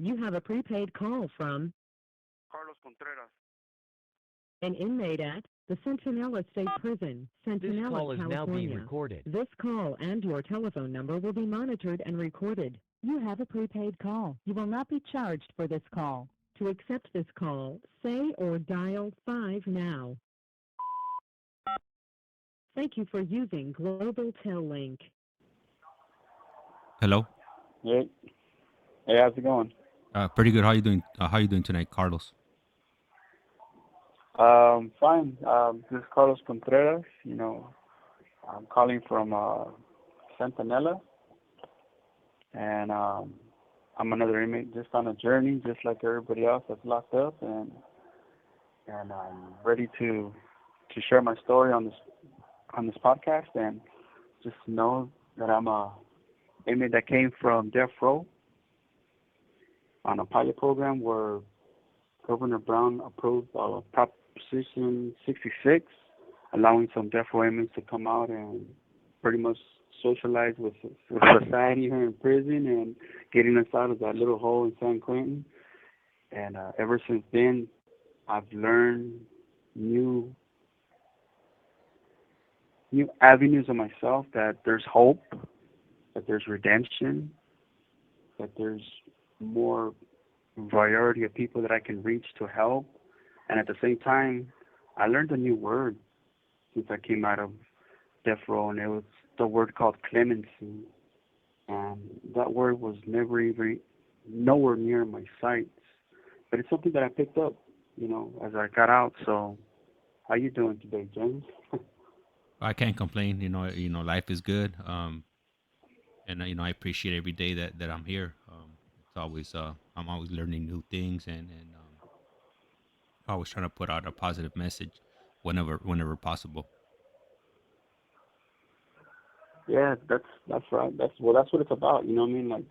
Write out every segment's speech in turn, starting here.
You have a prepaid call from Carlos Contreras. an inmate at the Centinela State Prison, This Centinela, call is now being California. recorded. This call and your telephone number will be monitored and recorded. You have a prepaid call. You will not be charged for this call. To accept this call, say or dial 5 now. Thank you for using Global Tel Link. Hello. Hey, hey, how's it going? Pretty good. How you doing? How you doing tonight, Carlos? Fine. This is Carlos Contreras. I'm calling from Centinela, and I'm another inmate just on a journey, just like everybody else that's locked up, and I'm ready to share my story on this podcast, and just know that I'm a inmate that came from death row on a pilot program where Governor Brown approved Proposition 66, allowing some death row inmates to come out and pretty much socialize with society here in prison and getting us out of that little hole in San Quentin. And ever since then, I've learned new avenues of myself, that there's hope, that there's redemption, that there's more variety of people that I can reach to help. And at the same time, I learned a new word since I came out of death row, and it was the word called clemency. And that word was never even nowhere near my sights, but it's something that I picked up, as I got out. So, how you doing today, James? I can't complain. Life is good. And I appreciate every day that I'm here. It's always I'm always learning new things, and always trying to put out a positive message whenever possible. Yeah, that's right. That's what it's about. You know what I mean? Like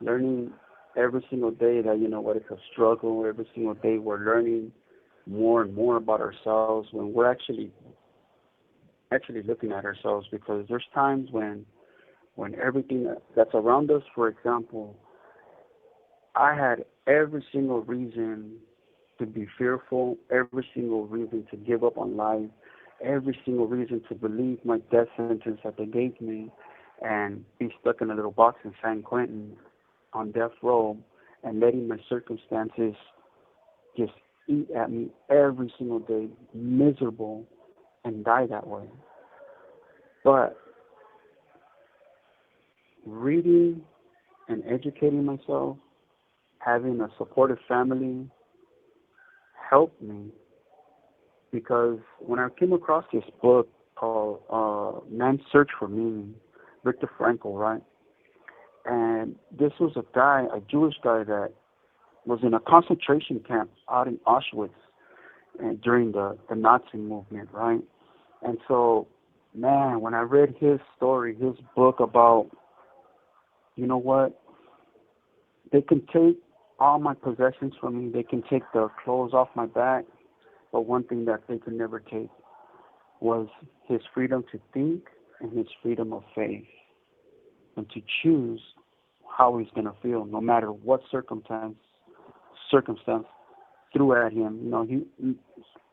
learning every single day that what it's a struggle. Every single day we're learning more and more about ourselves when we're actually looking at ourselves, because there's times when everything that's around us, for example, I had every single reason to be fearful, every single reason to give up on life, every single reason to believe my death sentence that they gave me and be stuck in a little box in San Quentin on death row and letting my circumstances just eat at me every single day, miserable, and die that way. But reading and educating myself, having a supportive family helped me, because when I came across this book called Man's Search for Meaning, Viktor Frankl, right? And this was a Jewish guy that was in a concentration camp out in Auschwitz and during the Nazi movement, right? And so, man, when I read his story, his book about, you know what, they can take all my possessions from me, they can take the clothes off my back, but one thing that they could never take was his freedom to think and his freedom of faith, and to choose how he's going to feel, no matter what circumstance threw at him. He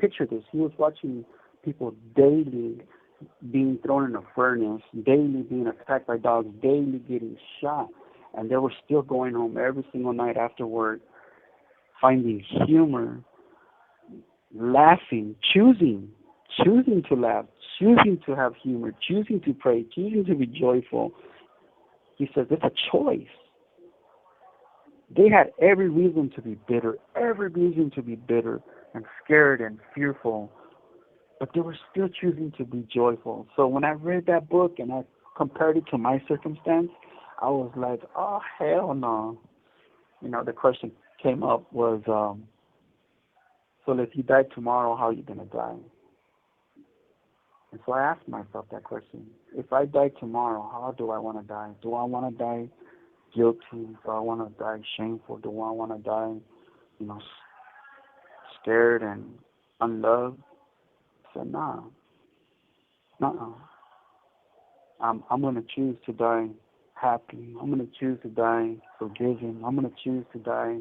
picture this. He was watching people daily being thrown in a furnace, daily being attacked by dogs, daily getting shot, and they were still going home every single night afterward, finding humor, laughing, choosing to laugh, choosing to have humor, choosing to pray, choosing to be joyful. He says it's a choice. They had every reason to be bitter, and scared and fearful, but they were still choosing to be joyful. So when I read that book and I compared it to my circumstance, I was like, oh, hell no. The question came up was, so if you died tomorrow, how are you going to die? And so I asked myself that question. If I die tomorrow, how do I want to die? Do I want to die guilty? Do I want to die shameful? Do I want to die, scared and unloved? I said, no. I'm going to choose to die happy. I'm going to choose to die forgiven. I'm going to choose to die,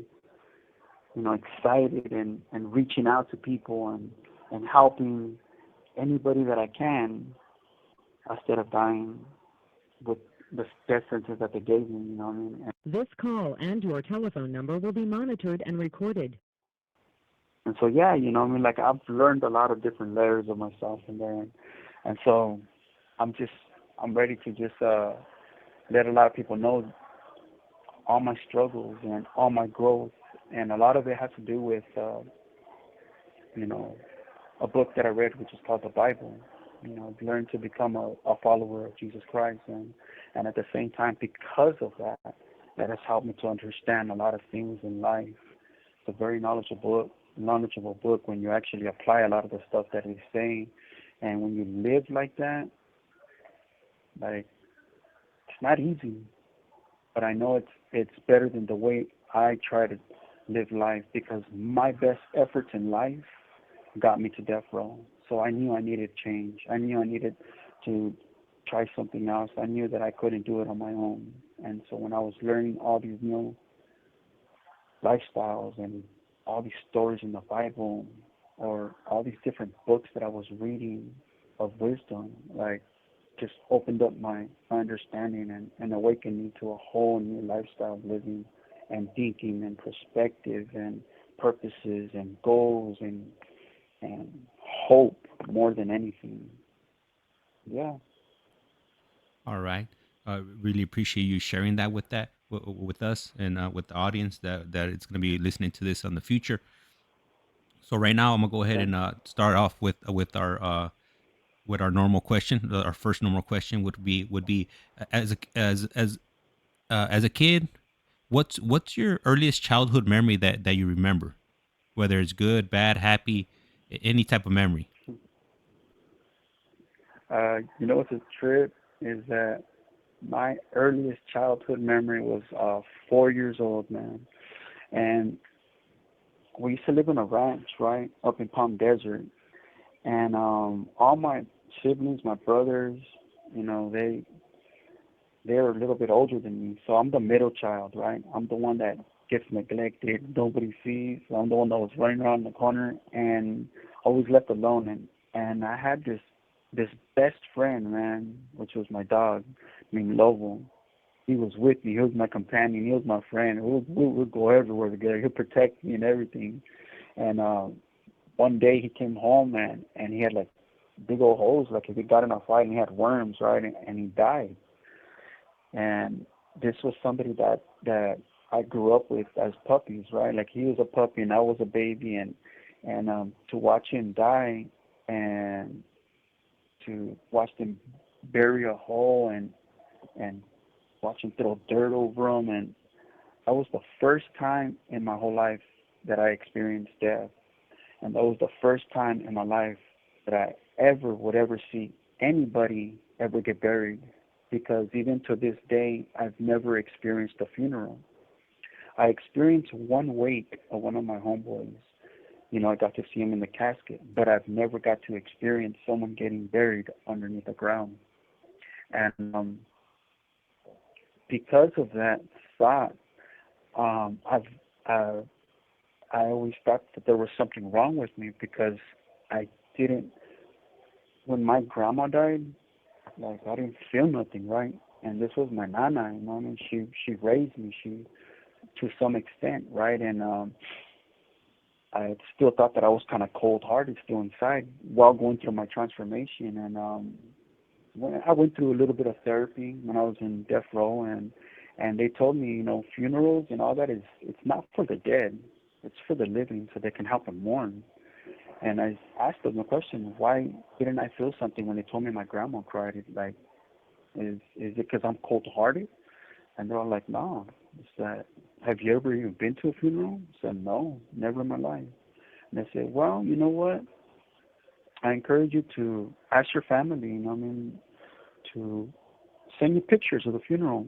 excited and reaching out to people and helping anybody that I can instead of dying with the death sentence that they gave me, you know what I mean? This call and your telephone number will be monitored and recorded. And so, yeah, like I've learned a lot of different layers of myself in there. And so I'm ready to just let a lot of people know all my struggles and all my growth. And a lot of it has to do with, a book that I read, which is called the Bible. I've learned to become a follower of Jesus Christ. And at the same time, because of that, that has helped me to understand a lot of things in life. It's a very knowledgeable book when you actually apply a lot of the stuff that he's saying. And when you live like that, like, it's not easy, but I know it's better than the way I try to live life, because my best efforts in life got me to death row. So I knew I needed change. I knew I needed to try something else. I knew that I couldn't do it on my own. And so when I was learning all these new lifestyles and all these stories in the Bible, or all these different books that I was reading of wisdom, like, just opened up my understanding and awakened me to a whole new lifestyle of living and thinking and perspective and purposes and goals and hope more than anything. Yeah. All right. Really appreciate you sharing that with us and with the audience that it's going to be listening to this in the future. So right now, I'm gonna go ahead Okay. and start off with our normal question. Our first normal question would be as a kid, what's your earliest childhood memory that you remember, whether it's good, bad, happy, any type of memory. What's a trip is that my earliest childhood memory was 4 years old, man. And we used to live on a ranch, right, up in Palm Desert. And all my siblings, my brothers, they're a little bit older than me. So I'm the middle child, right? I'm the one that gets neglected, nobody sees. I'm the one that was running around the corner and always left alone. And I had this best friend, man, which was my dog, named Lobo. He was with me. He was my companion. He was my friend. We'd go everywhere together. He'd protect me and everything. And one day he came home, and he had like big old holes, like if he got in a fight, and he had worms, right? And he died. And this was somebody that I grew up with as puppies, right? Like he was a puppy and I was a baby, and to watch him die and to watch them bury a hole and watch him throw dirt over him, and that was the first time in my whole life that I experienced death, and that was the first time in my life that I would ever see anybody ever get buried, because even to this day I've never experienced a funeral. I experienced one wake of one of my homeboys. I got to see him in the casket, but I've never got to experience someone getting buried underneath the ground. And because of that thought, I've I always thought that there was something wrong with me, because I didn't. When my grandma died, like I didn't feel nothing, right? And this was my nana, I mean, she raised me, she to some extent, right? And I still thought that I was kind of cold-hearted still inside while going through my transformation. And when I went through a little bit of therapy when I was in death row, and they told me, funerals and all that it's not for the dead, it's for the living, so they can help them mourn. And I asked them the question, why didn't I feel something when they told me my grandma cried? Like, is it because I'm cold-hearted? And they're all like, no. It's that, have you ever even been to a funeral? I said, no, never in my life. And they said, well, you know what? I encourage you to ask your family, to send you pictures of the funeral.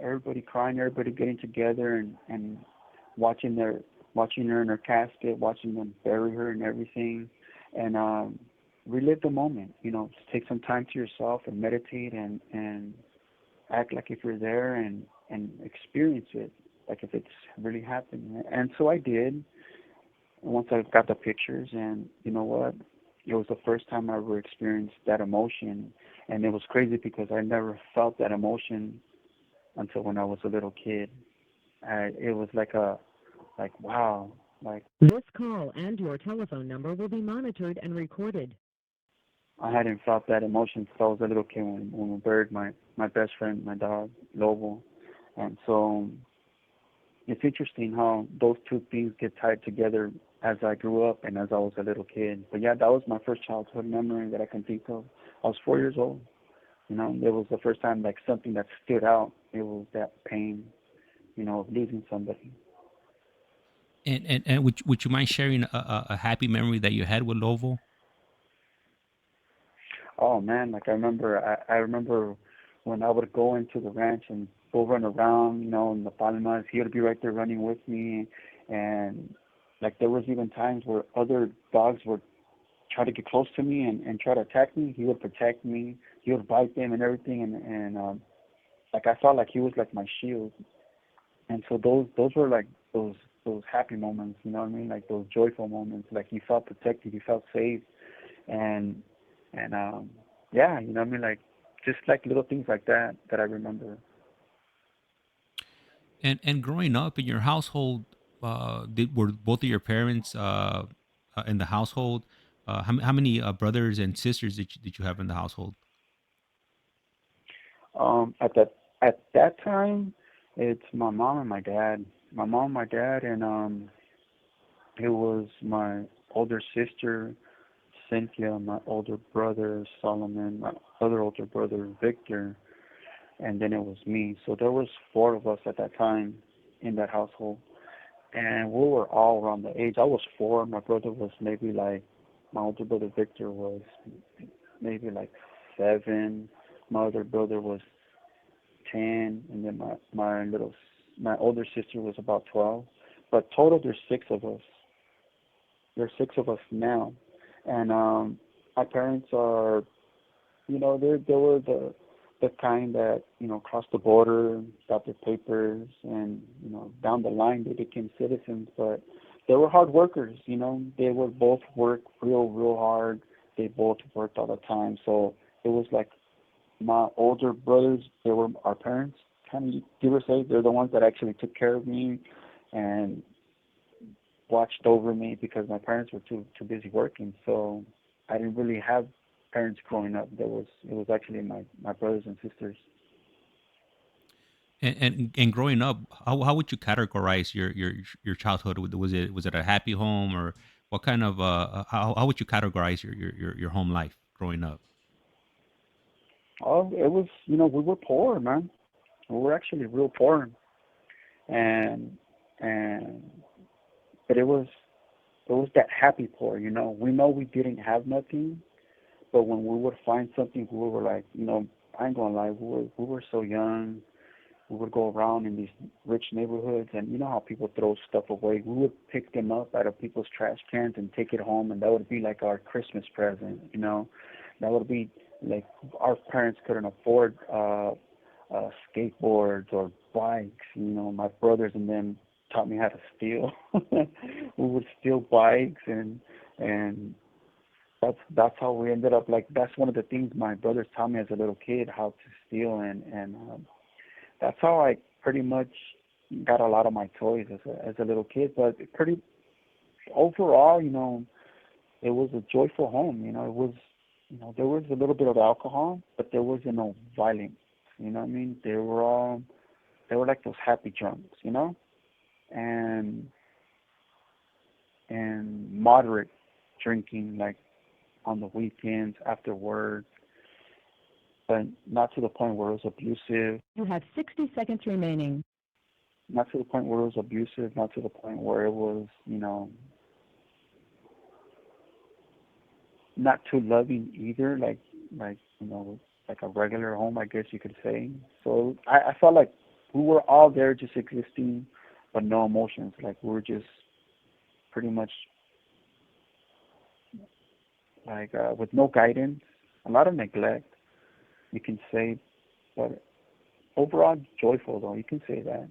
Everybody crying, everybody getting together and watching her in her casket, watching them bury her and everything, and relive the moment. Just take some time to yourself and meditate and act like if you're there and experience it, like if it's really happening. And so I did. Once I got the pictures, and you know what? It was the first time I ever experienced that emotion, and it was crazy because I never felt that emotion until when I was a little kid. It was like wow, like This call and your telephone number will be monitored and recorded. I hadn't felt that emotion since I was a little kid when we buried my best friend, my dog Lobo, and so it's interesting how those two things get tied together as I grew up and as I was a little kid. But yeah, that was my first childhood memory that I can think of. I was 4 years old. You know, it was the first time like something that stood out. It was that pain, of losing somebody. And would you mind sharing a happy memory that you had with Lovo? Oh man, like I remember when I would go into the ranch and go run around, in the palimas, he would be right there running with me, and like there was even times where other dogs would try to get close to me and try to attack me. He would protect me. He would bite them and everything, and like I felt like he was like my shield. And so those were like those happy moments, you know what I mean? Like those joyful moments. Like you felt protected, you felt safe, and and yeah, you know what I mean? Like just like little things like that I remember. And growing up in your household, were both of your parents in the household? How many brothers and sisters did you have in the household? At that time, it's my mom and my dad. My mom, and my dad, and it was my older sister Cynthia, my older brother Solomon, my other older brother Victor, and then it was me. So there was four of us at that time in that household, and we were all around the age. I was four. My brother was maybe like my older brother Victor was maybe like 7. My other brother was 10, and then my older sister was about 12. But total, there's 6 of us. There's 6 of us now, and my parents are, they were the kind that crossed the border, got their papers, and down the line they became citizens. But they were hard workers. They would both work real hard. They both worked all the time. So it was like my older brothers, they were our parents, kind of, give or say. They're the ones that actually took care of me and watched over me because my parents were too busy working. So I didn't really have parents growing up. It was actually my brothers and sisters. And growing up, how would you categorize your childhood? Was it a happy home, or what kind of how would you categorize your home life growing up? Oh, it was, we were poor, man. We were actually real poor, and and but it was that happy poor. We know we didn't have nothing, but when we would find something, we were like, I ain't gonna lie, we were so young. We would go around in these rich neighborhoods, and you know how people throw stuff away. We would pick them up out of people's trash cans and take it home, and that would be like our Christmas present. That would be like our parents couldn't afford skateboards or bikes. My brothers and them taught me how to steal. We would steal bikes, and that's how we ended up. Like that's one of the things my brothers taught me as a little kid, how to steal, and that's how I pretty much got a lot of my toys as a little kid. But pretty overall, it was a joyful home. It was, there was a little bit of alcohol, but there wasn't no violence. You know what I mean? They were like those happy drunks, and moderate drinking, like on the weekends after work, but not to the point where it was abusive. You have 60 seconds remaining. Not to the point where it was abusive. Not to the point where it was, not too loving either. Like a regular home, I guess you could say. So I felt like we were all there just existing, but no emotions. Like we were just pretty much like with no guidance, a lot of neglect, you can say, but overall joyful, though. You can say that.